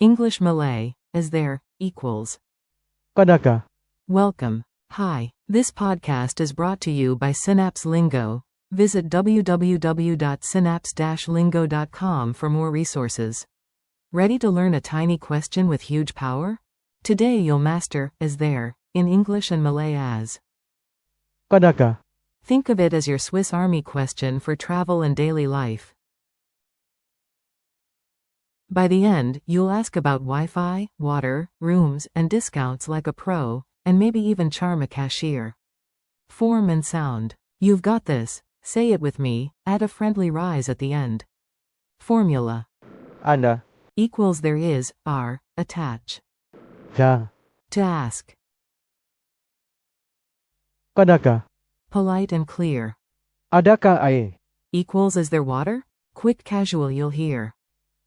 English-Malay, is there, equals. Adakah. Welcome. Hi. This podcast is brought to you by Synapse Lingo. Visit www.synapse-lingo.com for more resources. Ready to learn a tiny question with huge power? Today you'll master, is there, in English and Malay as. Adakah. Think of it as your Swiss Army question for travel and daily life. By the end, you'll ask about Wi-Fi, water, rooms, and discounts like a pro, and maybe even charm a cashier. Form and sound. You've got this. Say it with me. Add a friendly rise at the end. Formula. Ana. Equals there is, are, attach. Ja. To ask. Adakah. Polite and clear. Adakah ay. Equals is there water? Quick casual you'll hear.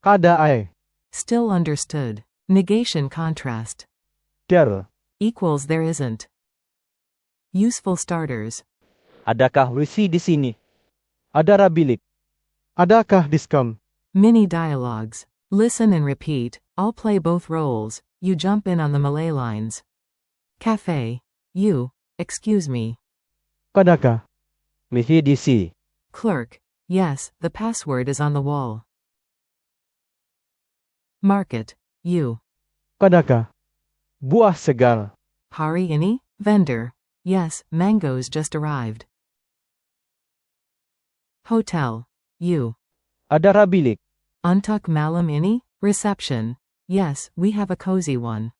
Kada ay. Still understood. Negation contrast. Der. Equals there isn't. Useful starters. Adakah wifi di sini? Ada bilik. Adakah diskon? Mini dialogues. Listen and repeat. I'll play both roles. You jump in on the Malay lines. Cafe. You. Excuse me. Adakah. Wifi di sini. Clerk. Yes, the password is on the wall. Market. You. Adakah. Buah segar. Hari ini? Vendor. Yes, mangoes just arrived. Hotel. You. Ada bilik. Untuk malam ini? Reception. Yes, we have a cozy one.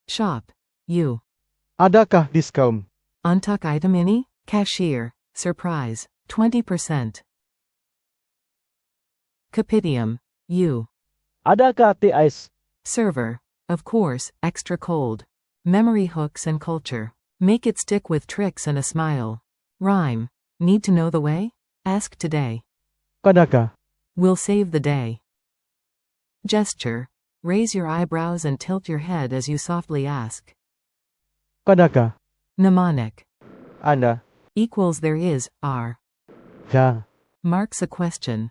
Shop. You. Adakah diskon? Untuk item ini? Cashier. Surprise. 20%. Capitium. You. Adakah teh ais? Server. Of course, extra cold. Memory hooks and culture. Make it stick with tricks and a smile. Rhyme. Need to know the way? Ask today. Adakah. We'll save the day. Gesture. Raise your eyebrows and tilt your head as you softly ask. Adakah. Mnemonic. Ana. Equals there is, are. Ja. Marks a question.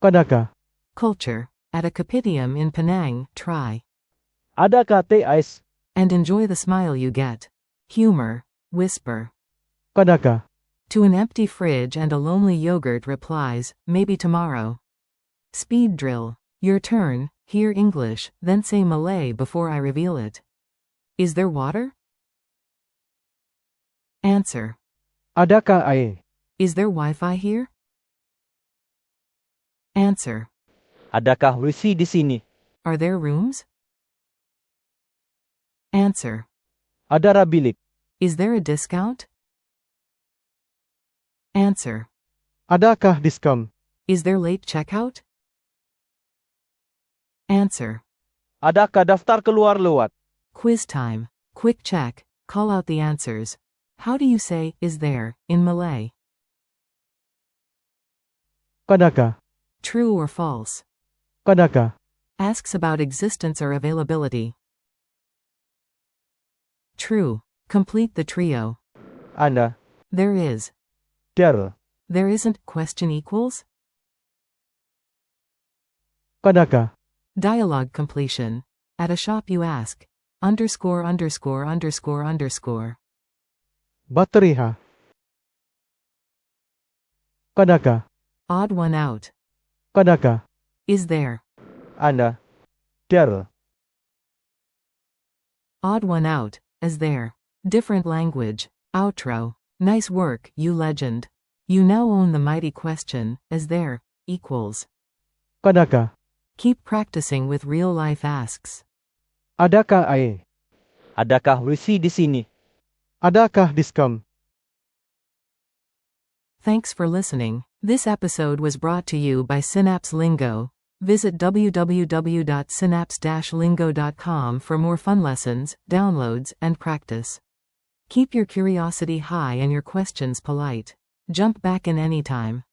Adakah. Culture. At a capitium in Penang, try. Adakah teh ais? And enjoy the smile you get. Humor. Whisper. Adakah. To an empty fridge and a lonely yogurt replies, maybe tomorrow. Speed drill. Your turn, hear English, then say Malay before I reveal it. Is there water? Answer. Adakah ay? Is there Wi-Fi here? Answer. Adakah wifi di sini? Are there rooms? Answer. Ada bilik. Is there a discount? Answer. Adakah diskon? Is there late checkout? Answer. Adakah daftar keluar lewat? Quiz time. Quick check. Call out the answers. How do you say, is there, in Malay? Adakah. True or false? Adakah. Asks about existence or availability. True. Complete the trio. Ana. There is. Der. There isn't. Question equals? Adakah. Dialogue completion. At a shop you ask. Underscore underscore underscore underscore. Bateri ha. Adakah. Odd one out. Adakah. Is there. Ana. Der. Odd one out. Is there. Different language. Outro. Nice work, you legend. You now own the mighty question, is there, equals. Adakah. Keep practicing with real-life asks. Adakah ay? Adakah wifi di sini? Adakah diskon? Thanks for listening. This episode was brought to you by Synapse Lingo. Visit www.synapse-lingo.com for more fun lessons, downloads, and practice. Keep your curiosity high and your questions polite. Jump back in anytime.